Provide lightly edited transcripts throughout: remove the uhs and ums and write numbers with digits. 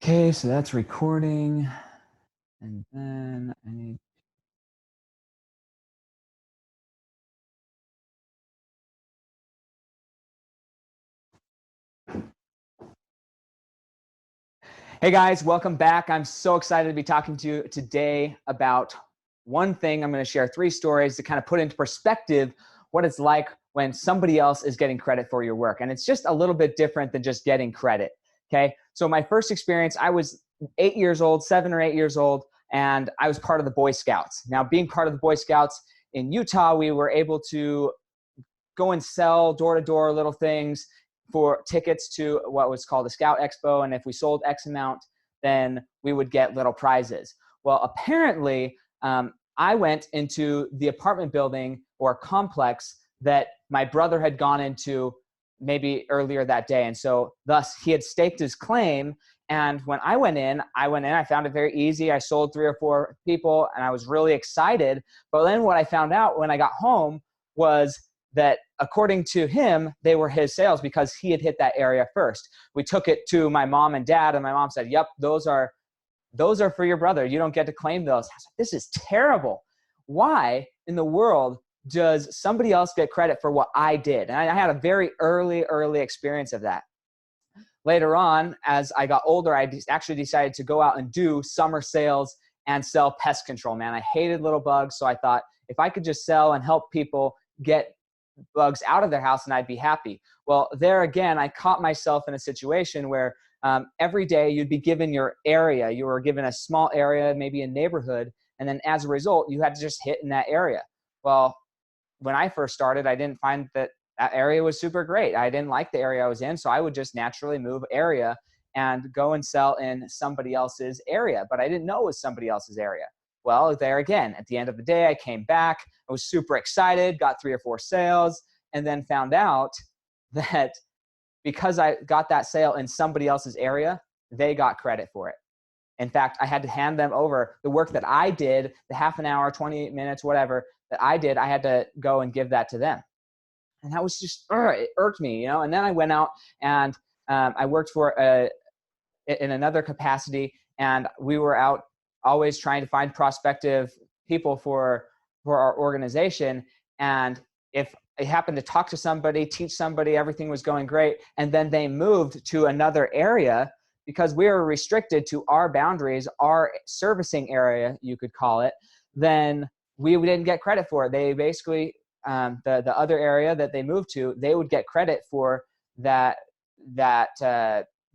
Okay, so that's recording. And then I need. Hey guys, welcome back. I'm so excited to be talking to you today about one thing. I'm going to share 3 stories to kind of put into perspective what it's like when somebody else is getting credit for your work. And it's just a little bit different than just getting credit. Okay. So my first experience, I was 8 years old, 7 or 8 years old, and I was part of the Boy Scouts. Now, being part of the Boy Scouts in Utah, we were able to go and sell door to door little things for tickets to what was called a Scout Expo. And if we sold X amount, then we would get little prizes. Well, apparently, I went into the apartment building or complex that my brother had gone into maybe earlier that day. And so thus he had staked his claim. And when I went in, I found it very easy. I sold 3 or 4 people and I was really excited. But then what I found out when I got home was that according to him, they were his sales because he had hit that area first. We took it to my mom and dad, and my mom said, yep, those are for your brother. You don't get to claim those. I was like, this is terrible. Why in the world does somebody else get credit for what I did? And I had a very early experience of that. Later on, as I got older, I actually decided to go out and do summer sales and sell pest control, man. I hated little bugs, so I thought if I could just sell and help people get bugs out of their house and I'd be happy. Well, there again, I caught myself in a situation where every day you'd be given your area. You were given a small area, maybe a neighborhood, and then as a result, you had to just hit in that area. Well, when I first started, I didn't find that area was super great. I didn't like the area I was in, so I would just naturally move area and go and sell in somebody else's area, but I didn't know it was somebody else's area. Well, there again, at the end of the day, I came back. I was super excited, got 3 or 4 sales, and then found out that because I got that sale in somebody else's area, they got credit for it. In fact, I had to hand them over the work that I did, the half an hour, 20 minutes, whatever that I did, I had to go and give that to them. And that was just, it irked me, you know? And then I went out and I worked in another capacity, and we were out always trying to find prospective people for our organization. And if I happened to talk to somebody, teach somebody, everything was going great, and then they moved to another area because we were restricted to our boundaries, our servicing area, you could call it, then we didn't get credit for it. They basically, the other area that they moved to, they would get credit for that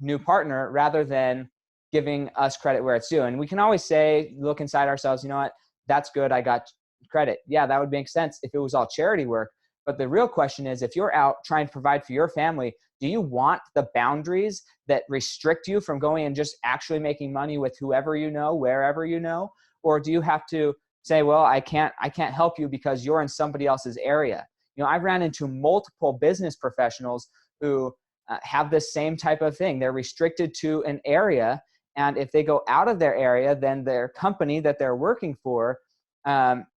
new partner rather than giving us credit where it's due. And we can always say, look inside ourselves, you know what, that's good, I got credit. Yeah, that would make sense if it was all charity work. But the real question is, if you're out trying to provide for your family, do you want the boundaries that restrict you from going and just actually making money with whoever you know, wherever you know? Or do you have to say, well, I can't help you because you're in somebody else's area? You know, I've ran into multiple business professionals who have this same type of thing. They're restricted to an area, and if they go out of their area, then their company that they're working for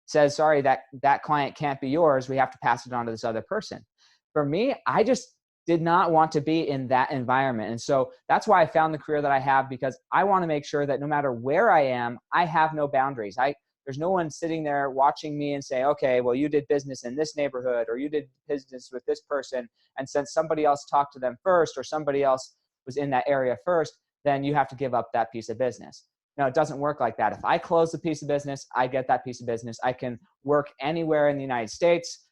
says, sorry, that client can't be yours. We have to pass it on to this other person. For me, I just did not want to be in that environment. And so that's why I found the career that I have, because I want to make sure that no matter where I am, I have no boundaries. There's no one sitting there watching me and say, okay, well, you did business in this neighborhood, or you did business with this person, and since somebody else talked to them first, or somebody else was in that area first, then you have to give up that piece of business. No, it doesn't work like that. If I close a piece of business, I get that piece of business. I can work anywhere in the United States.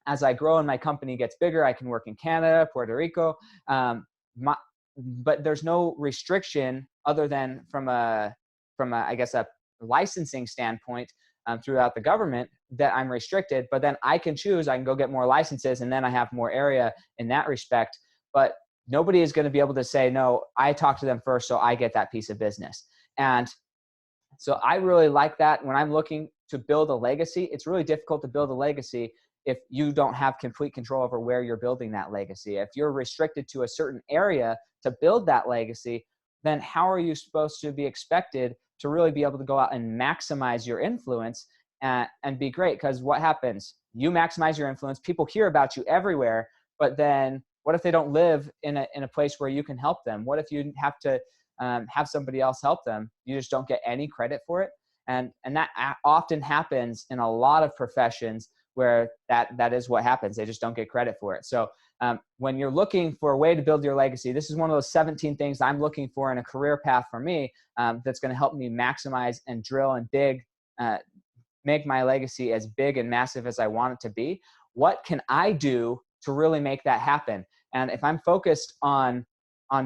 As I grow and my company gets bigger, I can work in Canada, Puerto Rico. But there's no restriction other than from a I guess a licensing standpoint throughout the government that I'm restricted. But then I can choose. I can go get more licenses, and then I have more area in that respect. But nobody is going to be able to say, no, I talked to them first, so I get that piece of business. And so I really like that. When I'm looking to build a legacy, it's really difficult to build a legacy if you don't have complete control over where you're building that legacy. If you're restricted to a certain area to build that legacy, then how are you supposed to be expected to really be able to go out and maximize your influence and be great? Because what happens? You maximize your influence, people hear about you everywhere, but then what if they don't live in a place where you can help them? What if you have to have somebody else help them. You just don't get any credit for it. And that often happens in a lot of professions where that is what happens. They just don't get credit for it. So when you're looking for a way to build your legacy, this is one of those 17 things I'm looking for in a career path for me, that's going to help me maximize and drill and make my legacy as big and massive as I want it to be. What can I do to really make that happen? And if I'm focused on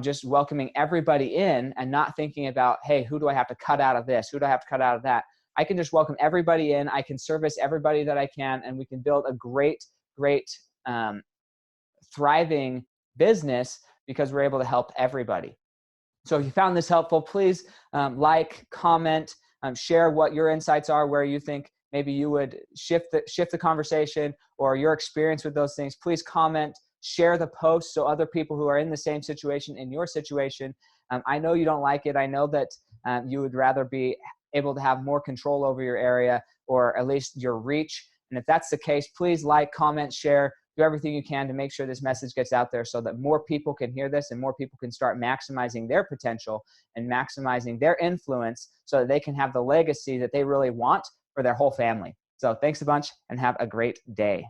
just welcoming everybody in and not thinking about, hey, who do I have to cut out of this? Who do I have to cut out of that? I can just welcome everybody in. I can service everybody that I can, and we can build a great, thriving business because we're able to help everybody. So if you found this helpful, please like, comment, share what your insights are, where you think maybe you would shift the conversation or your experience with those things. Please comment, share the post so other people who are in the same situation, in your situation. I know you don't like it. I know that you would rather be able to have more control over your area, or at least your reach. And if that's the case, please like, comment, share, do everything you can to make sure this message gets out there so that more people can hear this and more people can start maximizing their potential and maximizing their influence so that they can have the legacy that they really want for their whole family. So thanks a bunch and have a great day.